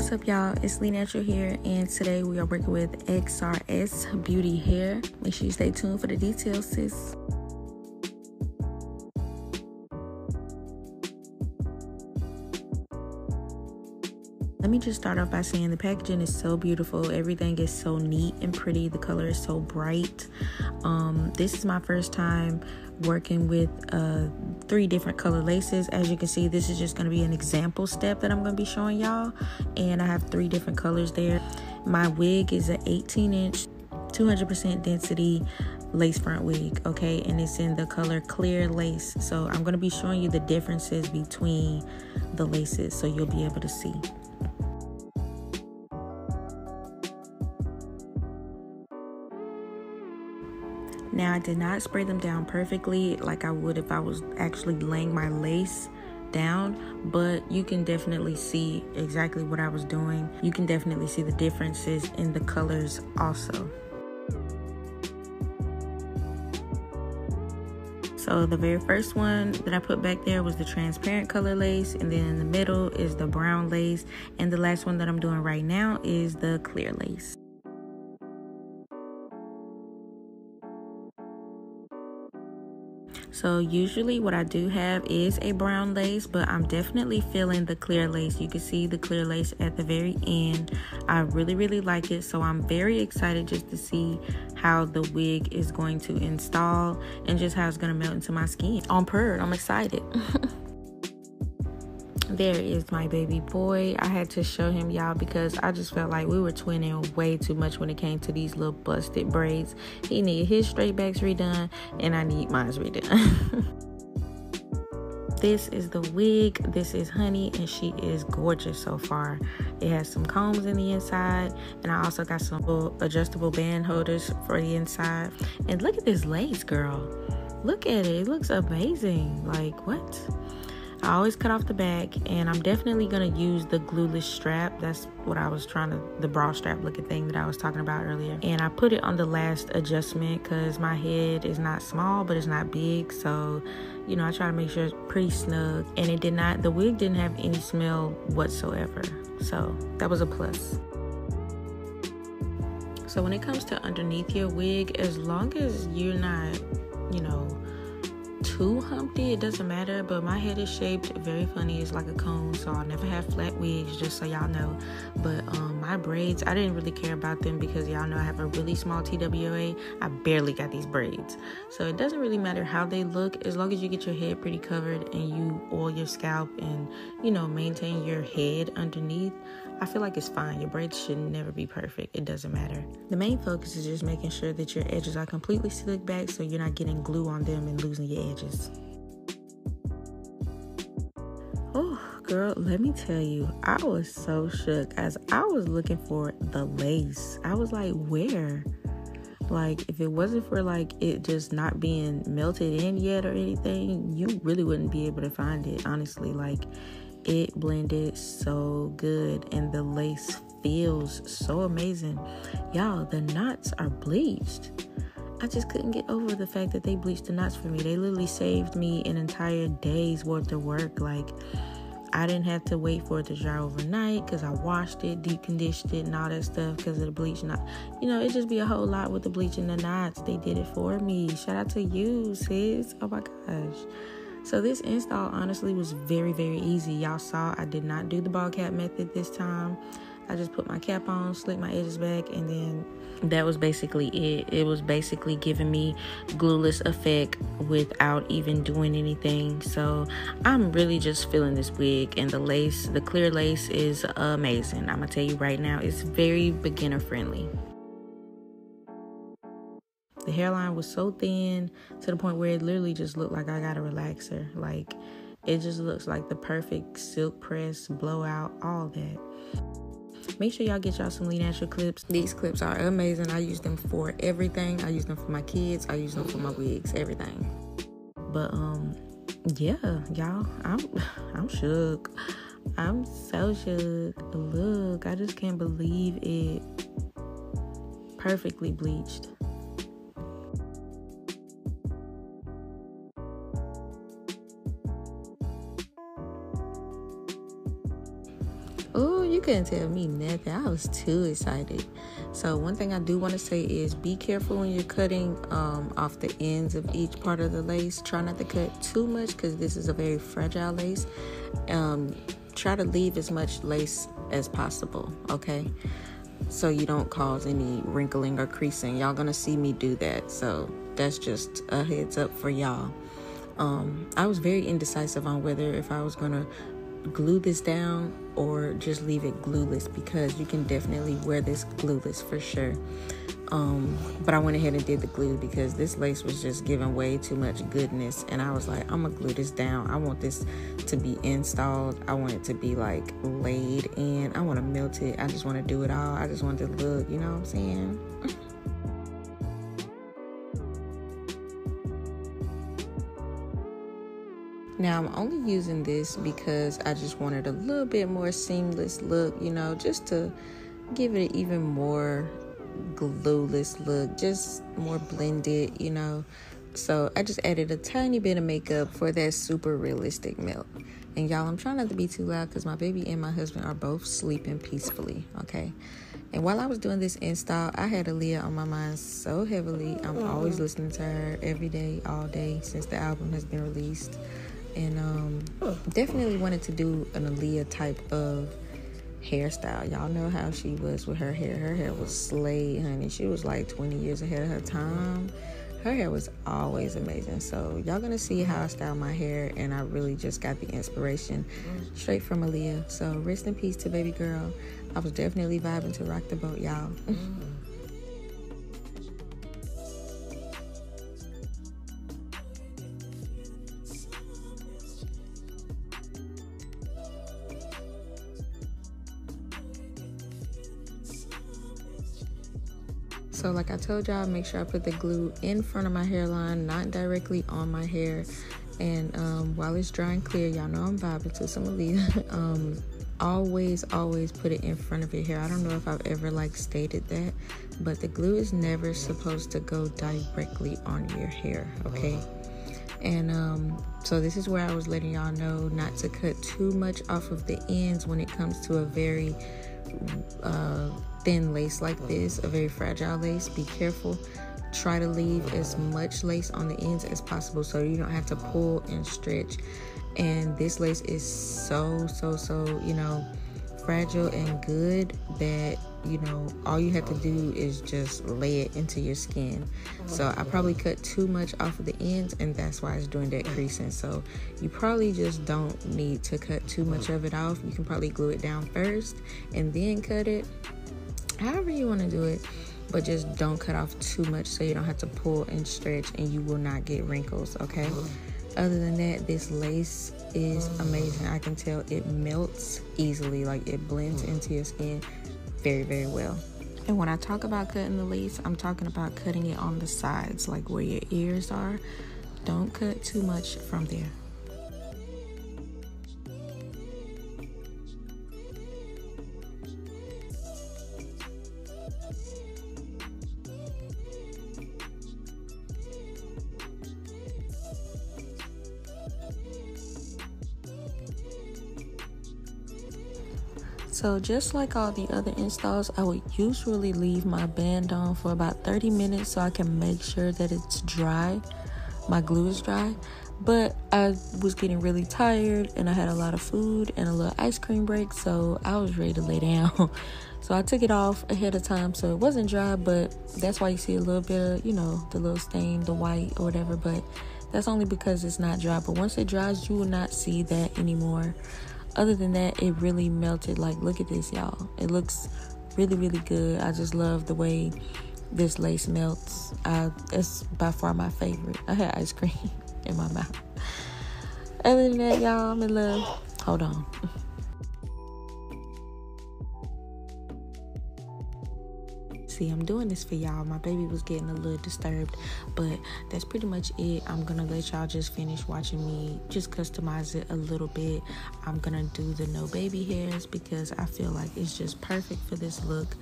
What's up, y'all? It's Lee Natural here, and today we are working with Xrsbeauty Hair. Make sure you stay tuned for the details, sis. Let me just start off by saying the packaging is so beautiful. Everything is so neat and pretty. The color is so bright. This is my first time working with 3 different color laces. As you can see, this is just going to be an example step that I'm going to be showing y'all, and I have 3 different colors there. My wig is an 18-inch 200% density lace front wig, okay, and it's in the color clear lace. So I'm going to be showing you the differences between the laces so you'll be able to see. Now, I did not spray them down perfectly like I would if I was actually laying my lace down, but you can definitely see exactly what I was doing. You can definitely see the differences in the colors also. So the very first one that I put back there was the transparent color lace, and then in the middle is the brown lace, and the last one that I'm doing right now is the clear lace. So usually what I do have is a brown lace, but I'm definitely feeling the clear lace. You can see the clear lace at the very end. I really like it, so I'm very excited just to see how the wig is going to install and just how it's going to melt into my skin. I'm excited. There is my baby boy. I had to show him, y'all, because I just felt like we were twinning way too much when it came to these little busted braids. He needed his straight backs redone, and I need mine redone. This is the wig. This is Honey, and she is gorgeous so far. It has some combs in the inside, and I also got some little adjustable band holders for the inside. And look at this lace, girl. Look at it. It looks amazing. Like, what? I always cut off the back, and I'm definitely going to use the glueless strap. That's what I was the bra strap looking thing that I was talking about earlier. And I put it on the last adjustment because my head is not small, but it's not big. So, you know, I try to make sure it's pretty snug. And the wig didn't have any smell whatsoever. So that was a plus. So when it comes to underneath your wig, as long as you're not, you know, too humpty, it doesn't matter. But my head is shaped very funny. It's like a cone, so I'll never have flat wigs, just so y'all know. But my braids, I didn't really care about them because y'all know I have a really small TWA. I barely got these braids, so it doesn't really matter how they look as long as you get your head pretty covered and you oil your scalp and, you know, maintain your head underneath. I feel like it's fine. Your braids should never be perfect. It doesn't matter. The main focus is just making sure that your edges are completely slicked back so you're not getting glue on them and losing your edges. Oh, girl, let me tell you, I was so shook as I was looking for the lace. I was like, where? Like, if it wasn't for like it just not being melted in yet or anything, you really wouldn't be able to find it, honestly. Like, it blended so good and the lace feels so amazing. Y'all, the knots are bleached. I just couldn't get over the fact that they bleached the knots for me. They literally saved me an entire day's worth of work. Like, I didn't have to wait for it to dry overnight because I washed it, deep conditioned it, and all that stuff because of the bleach knot. You know, it just be a whole lot with the bleach and the knots. They did it for me. Shout out to you, sis. Oh my gosh. So this install honestly was very easy. Y'all saw I did not do the ball cap method this time. I just put my cap on, slicked my edges back, and then that was basically it. It was basically giving me glueless effect without even doing anything. So I'm really just feeling this wig, and the lace, the clear lace, is amazing. I'm gonna tell you right now, it's very beginner friendly. The hairline was so thin to the point where it literally just looked like I got a relaxer. Like, it just looks like the perfect silk press, blowout, all that. Make sure y'all get y'all some Lee Natural clips. These clips are amazing. I use them for everything. I use them for my kids. I use them for my wigs, everything. But yeah, y'all, I'm shook. I'm so shook. Look, I just can't believe it. Perfectly bleached. Oh, you couldn't tell me nothing. I was too excited. So one thing I do want to say is be careful when you're cutting off the ends of each part of the lace. Try not to cut too much because this is a very fragile lace. Try to leave as much lace as possible, okay? So you don't cause any wrinkling or creasing. Y'all gonna see me do that. So that's just a heads up for y'all. I was very indecisive on whether if I was gonna glue this down or just leave it glueless, because you can definitely wear this glueless for sure. But I went ahead and did the glue because this lace was just giving way too much goodness, and I was like, I'm gonna glue this down. I want this to be installed. I want it to be like laid in. I want to melt it. I just want to do it all. I just want it to look, you know what I'm saying? Now, I'm only using this because I just wanted a little bit more seamless look, you know, just to give it an even more glueless look, just more blended, you know. So I just added a tiny bit of makeup for that super realistic melt. And y'all, I'm trying not to be too loud because my baby and my husband are both sleeping peacefully, okay? And while I was doing this install, I had Aaliyah on my mind so heavily. I'm always listening to her every day, all day, since the album has been released. And definitely wanted to do an Aaliyah type of hairstyle. Y'all know how she was with her hair. Her hair was slayed, honey. She was like 20 years ahead of her time. Her hair was always amazing. So y'all gonna see how I style my hair, and I really just got the inspiration straight from Aaliyah. So rest in peace to baby girl. I was definitely vibing to Rock the Boat, y'all. So like I told y'all, make sure I put the glue in front of my hairline, not directly on my hair. And while it's dry and clear, y'all know I'm vibing to some Aaliyah. Always put it in front of your hair. I don't know if I've ever like stated that, but the glue is never supposed to go directly on your hair, okay? And so this is where I was letting y'all know not to cut too much off of the ends when it comes to a very thin lace like this, a very fragile lace. Be careful. Try to leave as much lace on the ends as possible so you don't have to pull and stretch. And this lace is so you know, fragile and good that, you know, all you have to do is just lay it into your skin. So I probably cut too much off of the ends, and that's why it's doing that creasing. So you probably just don't need to cut too much of it off. You can probably glue it down first and then cut it, however you want to do it, but just don't cut off too much so you don't have to pull and stretch and you will not get wrinkles, okay? Other than that, this lace is amazing. I can tell it melts easily, like it blends into your skin very well. And when I talk about cutting the lace, I'm talking about cutting it on the sides, like where your ears are. Don't cut too much from there. So just like all the other installs, I would usually leave my band on for about 30 minutes so I can make sure that it's dry, my glue is dry. But I was getting really tired and I had a lot of food and a little ice cream break, so I was ready to lay down. So I took it off ahead of time so it wasn't dry, but that's why you see a little bit of, you know, the little stain, the white or whatever, but that's only because it's not dry. But once it dries, you will not see that anymore. Other than that, it really melted. Like, look at this, y'all. It looks really good. I just love the way this lace melts. It's by far my favorite. I had ice cream in my mouth. Other than that, y'all, I'm in love. Hold on. See, I'm doing this for y'all. My baby was getting a little disturbed, but that's pretty much it. I'm gonna let y'all just finish watching me just customize it a little bit. I'm gonna do the no baby hairs because I feel like it's just perfect for this look,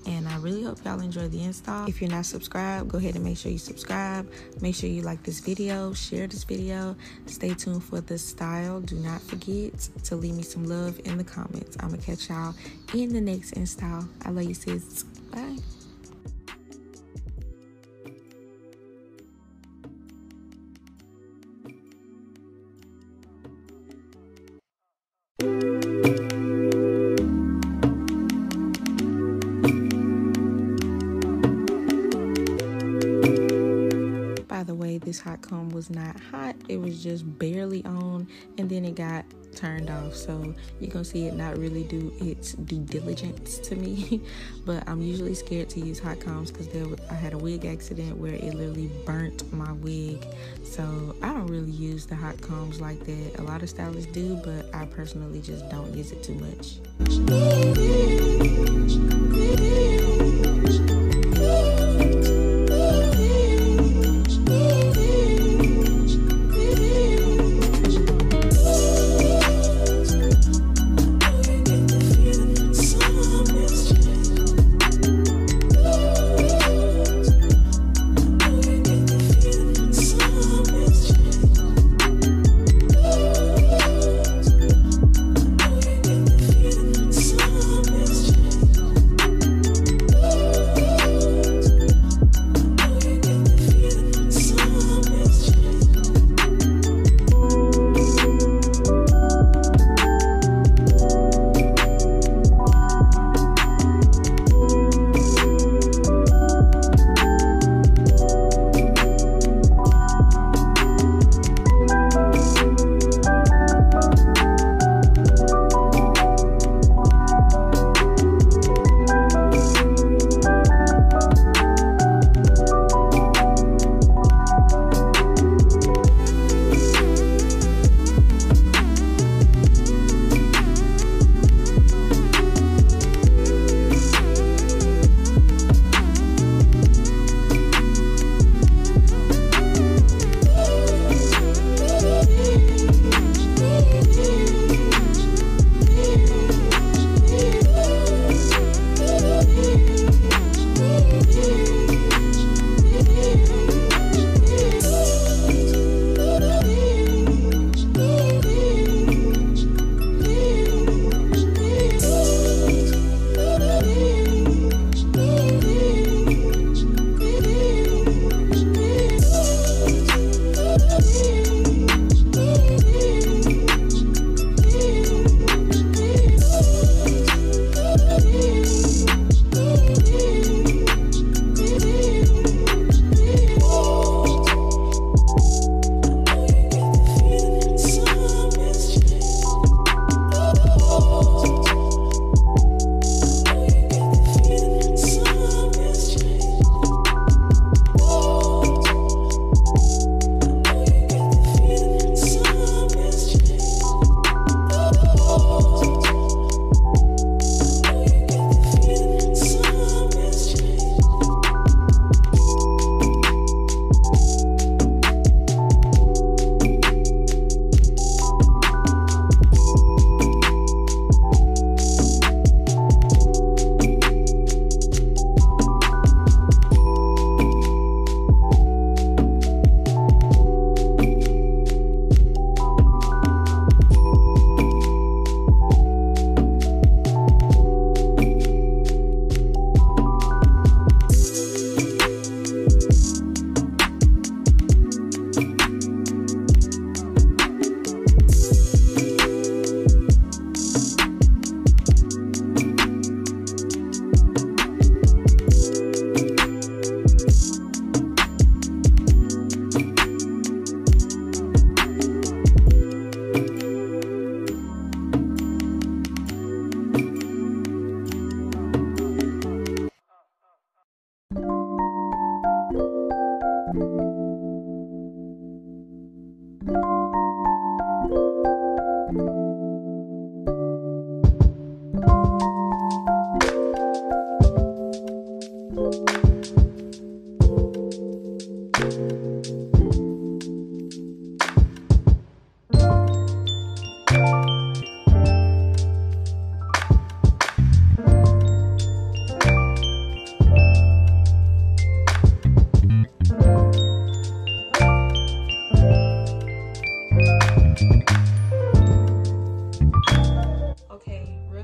and I really hope y'all enjoy the install. If you're not subscribed, go ahead and make sure you subscribe. Make sure you like this video, share this video. Stay tuned for the style. Do not forget to leave me some love in the comments. I'm gonna catch y'all in the next install. I love you, sis. Bye. By the way, this hot comb was not hot. It was just barely on, and then it got turned off. So you're gonna see it not really do its due diligence to me. But I'm usually scared to use hot combs because I had a wig accident where it literally burnt my wig. So I don't really use the hot combs like that. A lot of stylists do, but I personally just don't use it too much.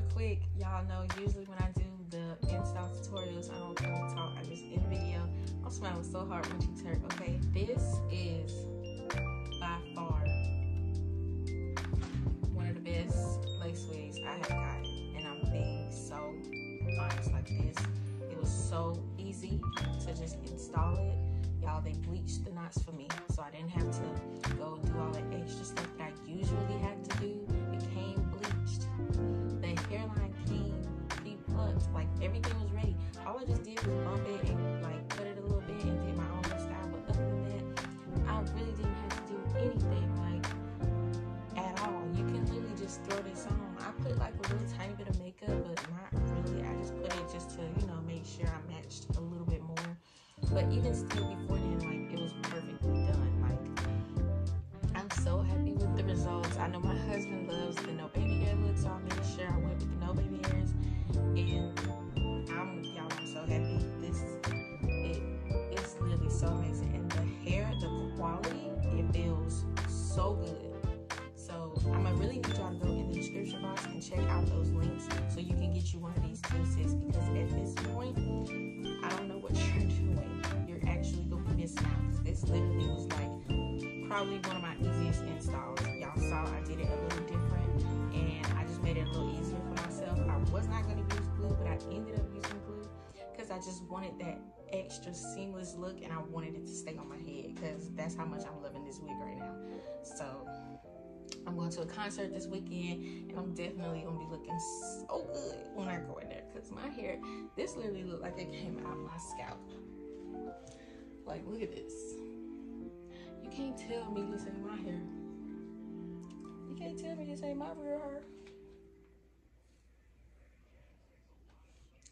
real quick, y'all know usually when I do the install tutorials, I don't really talk, I just in video. I'm smiling so hard when she turned. Okay, this is by far one of the best lace wigs I have gotten, and I'm being so honest. Like this, it was so easy to just install it. Y'all, they bleached the knots for me, so I didn't have to go do all that extra stuff that I usually have to do. It came bleached. The hairline came pre-plucked. Like, everything was ready. All I just did was bump it and like cut it a little bit and did my own style. But other than that, I really didn't have to do anything like at all. You can literally just throw this on. I put like a really tiny bit of makeup, but not really. I just put it just to, you know, make sure I matched a little bit more. But even still, before then, like, it was perfectly done. Like, I'm so happy with the results. I know my husband loves the no baby hair look, so I made sure I went with the no baby hairs. And I'm so happy. It's literally so amazing. And the hair, the quality, it feels so good. So I'm gonna really need y'all to go in the description box and check out those links so you can get you one of these pieces, because at this point, I don't know what you're doing. You're actually gonna be missing out. This literally was like probably one of my easiest installs. Y'all saw I did it a little different, and I just made it a little easier for myself. I was not gonna use glue, but I ended up using glue because I just wanted that extra seamless look, and I wanted it to stay on my head because that's how much I'm loving this wig right now. So I'm going to a concert this weekend, and I'm definitely gonna be looking so good when I go in there, because my hair, this literally looked like it came out my scalp. Like, look at this. You can't tell me this ain't my hair. You can't tell me this ain't my real hair.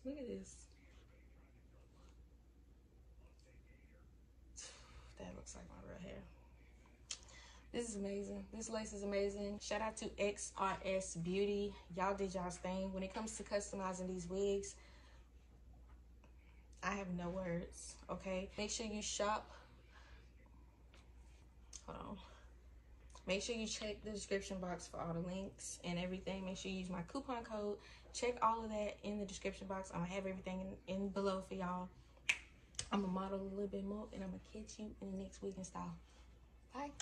Look at this. That looks like my real hair. This is amazing. This lace is amazing. Shout out to Xrsbeauty. Y'all did y'all's thing. When it comes to customizing these wigs, I have no words, okay? Make sure you shop. Hold on. Make sure you check the description box for all the links and everything. Make sure you use my coupon code. Check all of that in the description box. I'm gonna have everything in below for y'all. I'm gonna model a little bit more, and I'm gonna catch you in the next wig install. Bye.